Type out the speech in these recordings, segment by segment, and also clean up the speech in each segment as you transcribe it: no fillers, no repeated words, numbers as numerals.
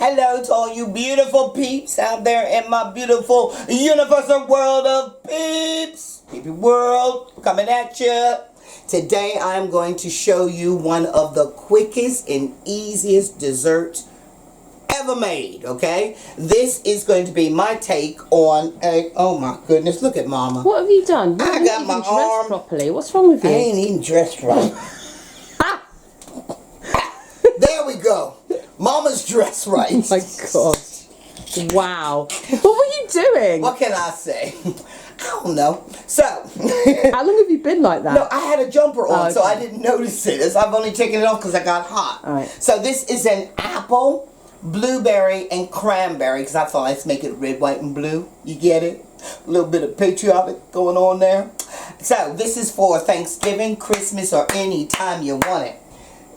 Hello to all you beautiful peeps out there in my beautiful universal world of peeps. Peepy world, coming at you. Today I'm going to show you one of the quickest and easiest desserts ever made, okay? This is going to be my take on a, oh my goodness, look at Mama. What have you done? You I got my arm. Properly. What's wrong with you? I ain't even dressed right. There we go. Mama's dressed right. Oh my God. Wow. What were you doing? What can I say? I don't know. So. How long have you been like that? No, I had a jumper on, okay. so I didn't notice it. I've only taken it off because I got hot. All right. So this is an apple, blueberry, and cranberry, because I thought let's make it red, white, and blue. You get it? A little bit of patriotic going on there. So this is for Thanksgiving, Christmas, or any time you want it.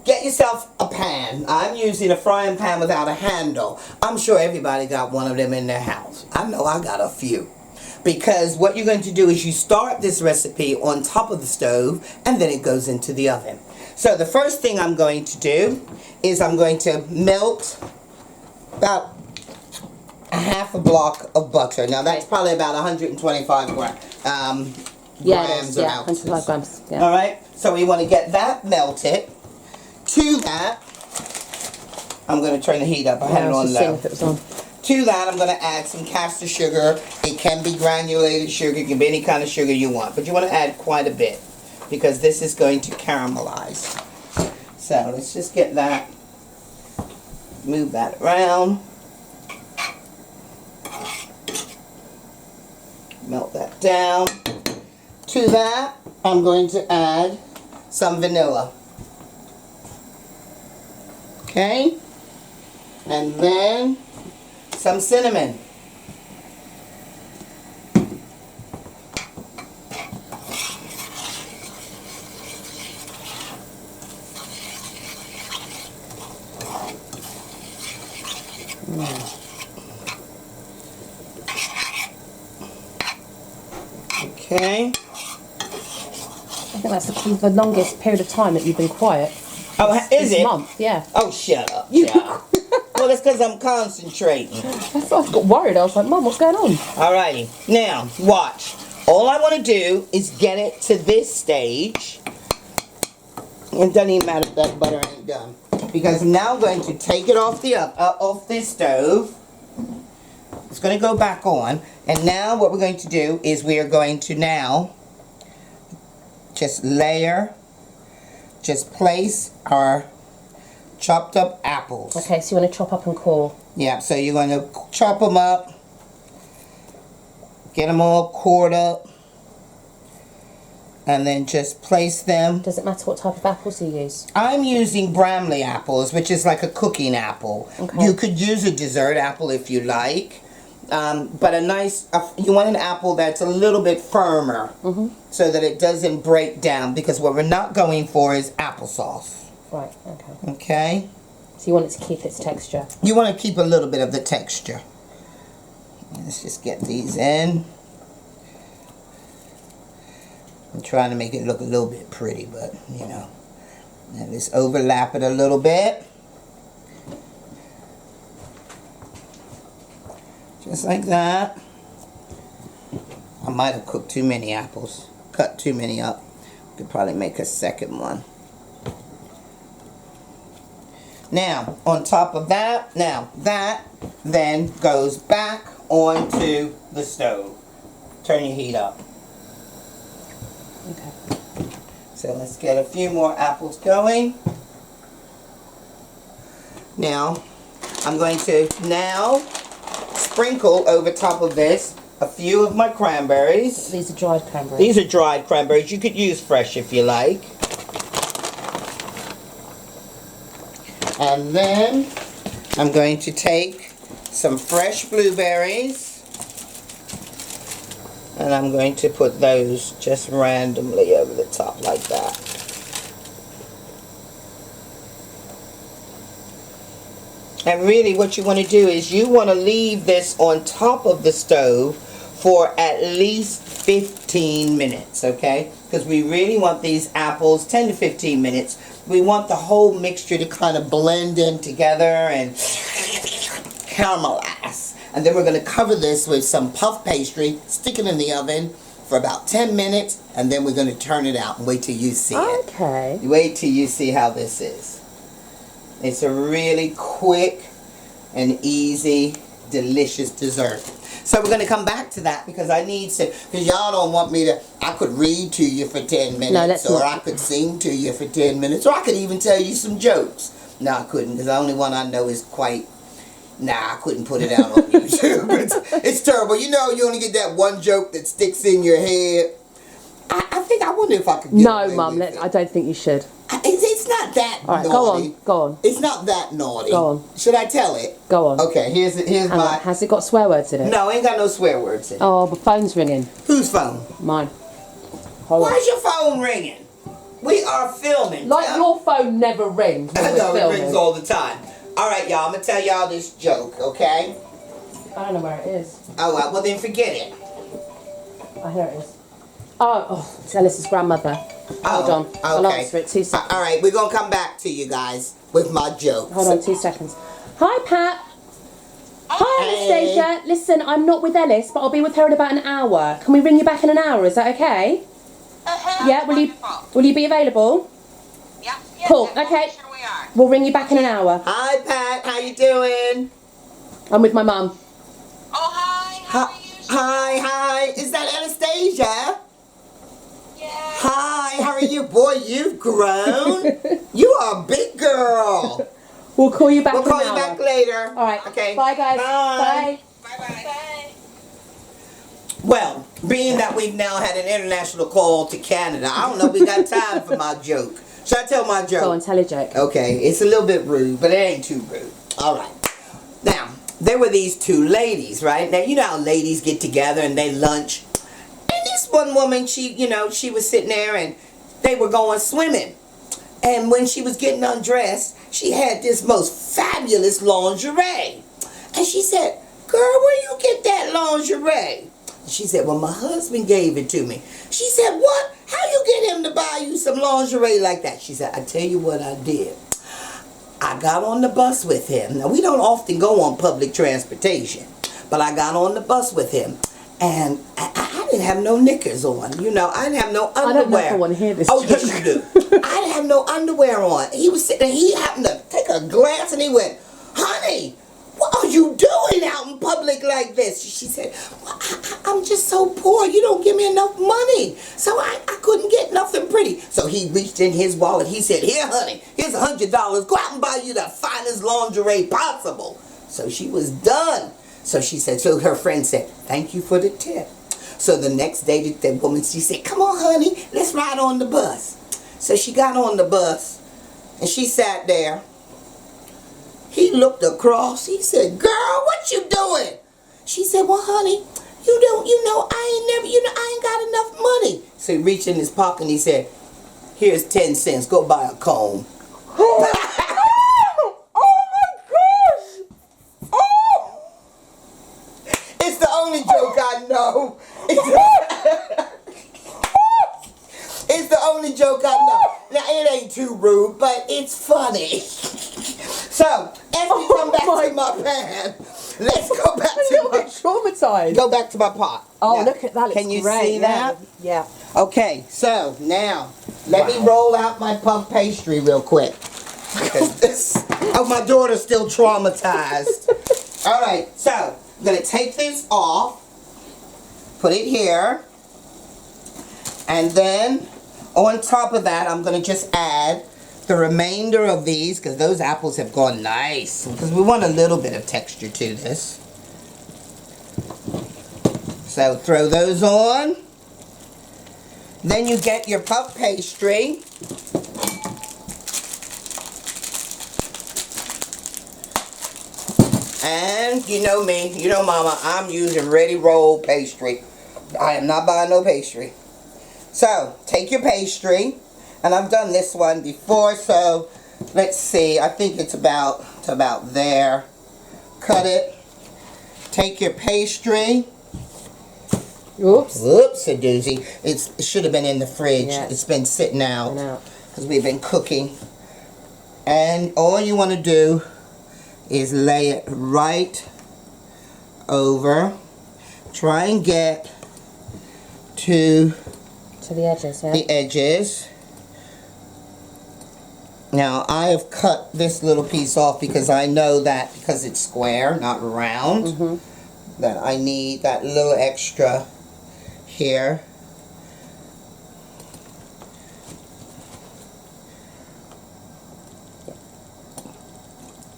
Get yourself a pan. I'm using a frying pan without a handle. I'm sure everybody got one of them in their house. I know I got a few. Because what you're going to do is you start this recipe on top of the stove and then it goes into the oven. So the first thing I'm going to do is I'm going to melt about a half a block of butter. Now that's probably about 125 grams or ounces. 125 grams. Yeah. All right. So we want to get that melted. To that, I'm going to turn the heat up. I had it on low. If it was on. To that, I'm going to add some caster sugar. It can be granulated sugar. It can be any kind of sugar you want. But you want to add quite a bit because this is going to caramelize. So let's just get that. Move that around. Melt that down. To that, I'm going to add some vanilla. Okay, and then some cinnamon. Okay. I think that's the longest period of time that you've been quiet. Oh, is it? Month, yeah. Oh, shut up. Well, that's because I'm concentrating. That's why I got worried. I was like, Mum, what's going on? Alrighty. Now, watch. All I want to do is get it to this stage. It doesn't even matter if that butter ain't done. Because I'm now going to take it off the off this stove. It's going to go back on. And now what we're going to do is we are going to now just layer... Just place our chopped up apples. Okay, so you want to chop up and core. Yeah, so you're going to chop them up. Get them all cored up. And then just place them. Does it matter what type of apples you use? I'm using Bramley apples, which is like a cooking apple. Okay. You could use a dessert apple if you like. But a nice, you want an apple that's a little bit firmer so that it doesn't break down, because what we're not going for is applesauce. Right, okay. Okay? So you want it to keep its texture? You want to keep a little bit of the texture. Let's just get these in. I'm trying to make it look a little bit pretty, but, you know. And just overlap it a little bit. Just like that. I might have cooked too many apples. Cut too many up. Could probably make a second one. Now, on top of that, that then goes back onto the stove. Turn your heat up. Okay. So let's get a few more apples going. Now, I'm going to now sprinkle over top of this a few of my cranberries. These are dried cranberries. These are dried cranberries. You could use fresh if you like. And then I'm going to take some fresh blueberries and I'm going to put those just randomly over the top like that. And really what you want to do is you want to leave this on top of the stove for at least 15 minutes, okay? Because we really want these apples 10 to 15 minutes. We want the whole mixture to kind of blend in together and caramelize. And then we're going to cover this with some puff pastry, stick it in the oven for about 10 minutes, and then we're going to turn it out and wait till you see it. Okay. Wait till you see how this is. It's a really quick and easy, delicious dessert. So we're going to come back to that because I need to, because y'all don't want me to, I could read to you for 10 minutes, or I could sing to you for 10 minutes, or I could even tell you some jokes. No, I couldn't, because the only one I know is quite, I couldn't put it out on YouTube. It's terrible. You know, you only get that one joke that sticks in your head. I wonder if I could get No, Mum, I don't think you should. It's not that All right, naughty. go on. It's not that naughty. Go on. Should I tell it? Go on. Okay, here's my... Has it got swear words in it? No, ain't got no swear words in it. Oh, the phone's ringing. Whose phone? Mine. Hold on. Why's your phone ringing? We are filming. Like your phone never rings when I we're know, it filming. rings all the time. Alright, y'all, I'm going to tell y'all this joke, okay? I don't know where it is. Oh, well, then forget it. Oh, here it is. Oh, it's Alice's grandmother. Hold on. Okay. I'll answer it. 2 seconds. Alright, we're going to come back to you guys with my jokes. Hold on 2 seconds. Hi, Pat. Hi, Hey. Anastasia. Listen, I'm not with Ellis, but I'll be with her in about an hour. Can we ring you back in an hour? Is that okay? Yeah, will you be available? Yeah. Cool, okay. Sure we are. We'll ring you back in an hour. Hi, Pat. How you doing? I'm with my mum. Oh, hi. How are you? Hi. Is that Anastasia? Yeah. Hi, how are you? Boy, you've grown. You are a big girl. We'll call you back We'll in call an you hour. back later. All right. Okay. Bye, guys. Bye. Bye. Bye-bye. Well, being that we've now had an international call to Canada, I don't know if we got time for my joke. Should I tell my joke? Go on, tell a joke. Okay, it's a little bit rude, but it ain't too rude. All right. Now, there were these two ladies, right? Now, you know how ladies get together and they lunch. And this one woman, she was sitting there and they were going swimming. And when she was getting undressed, she had this most fabulous lingerie. And she said, "Girl, where you get that lingerie?" She said, "Well, my husband gave it to me." She said, "What? How you get him to buy you some lingerie like that?" She said, "I tell you what I did. I got on the bus with him." Now, we don't often go on public transportation, but I got on the bus with him. And I didn't have no knickers on. You know, I didn't have no underwear. I don't know if I want to hear this. Oh, yes, you do. I didn't have no underwear on. He was sitting there. He happened to take a glance and he went, "Honey, what are you doing out in public like this?" She said, "Well, I'm just so poor. You don't give me enough money. So I couldn't get nothing pretty." So he reached in his wallet. He said, "Here, honey, here's $100. Go out and buy you the finest lingerie possible." So she was done. So she said, so her friend said, "Thank you for the tip." So the next day, that woman, she said, "Come on, honey, let's ride on the bus." So she got on the bus and she sat there. He looked across. He said, "Girl, what you doing?" She said, "Well, honey, I ain't got enough money." So he reached in his pocket and he said, "Here's 10 cents. Go buy a comb." Oh my gosh! Oh! It's the only joke I know. It's the only joke I know. Now, it ain't too rude, but it's funny. So, as we come back to my pan, let's go back I'm a little bit traumatized. Go back to my pot. Oh, Now, look at that. Can you great. see that? Yeah. Okay, so now, let me roll out my puff pastry real quick. My daughter's still traumatized. All right, so I'm going to take this off, put it here, and then on top of that, I'm going to just add the remainder of these, because those apples have gone nice, because we want a little bit of texture to this. So throw those on. Then you get your puff pastry. And you know me, you know Mama, I'm using ready roll pastry. I am not buying no pastry. So, take your pastry, and I've done this one before, so let's see, I think it's about there. Cut it. Take your pastry. Oops. Whoops, a doozy. It should have been in the fridge. Yeah. It's been sitting out because we've been cooking. And all you want to do is lay it right over. Try and get to the edges, yeah? the edges. Now I have cut this little piece off because I know that because it's square, not round, that I need that little extra here.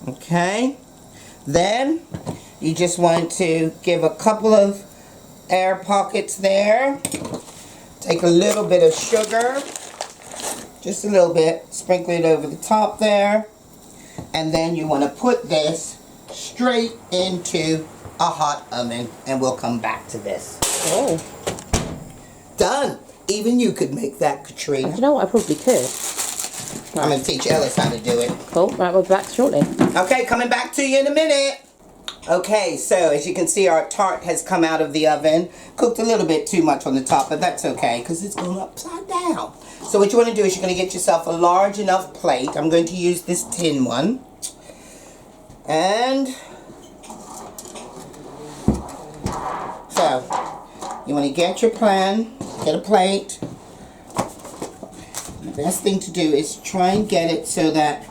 Okay, then you just want to give a couple of air pockets there. Take a little bit of sugar, just a little bit, sprinkle it over the top there, and then you want to put this straight into a hot oven, and we'll come back to this. Oh. Done. Even you could make that, Do Katrina. you know what? I probably could. I'm going to teach Ellis how to do it. Cool. Right, we'll be back shortly. Okay, coming back to you in a minute. Okay, so as you can see, our tart has come out of the oven. Cooked a little bit too much on the top, but that's okay because it's going upside down. So what you want to do is you're going to get yourself a large enough plate. I'm going to use this tin one. And so you want to get your pan, get a plate. The best thing to do is try and get it so that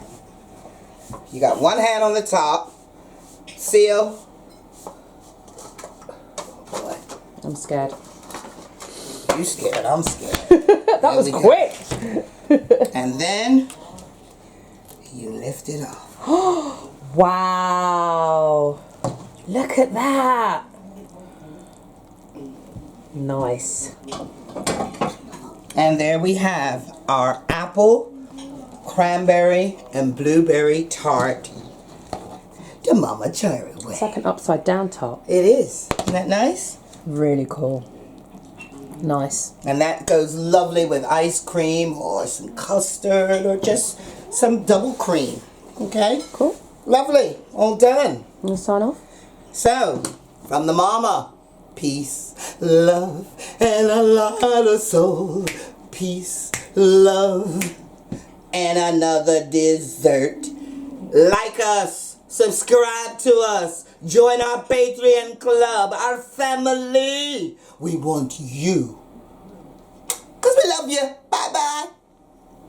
you got one hand on the top. Seal. Boy, I'm scared. you scared, I'm scared. That There was we go. quick. And then you lift it off. Wow. Look at that. Nice. And there we have our apple, cranberry, and blueberry tart. The Momma Cherri way. It's like an upside down top. It is. Isn't that nice? Really cool. Nice. And that goes lovely with ice cream or some custard or just some double cream. Okay? Cool. Lovely. All done. You want to sign off? So, from the Momma, peace, love, and a lot of soul. Peace, love, and another dessert. Like us, subscribe to us, join our Patreon club, our family. We want you. Because we love you. Bye-bye.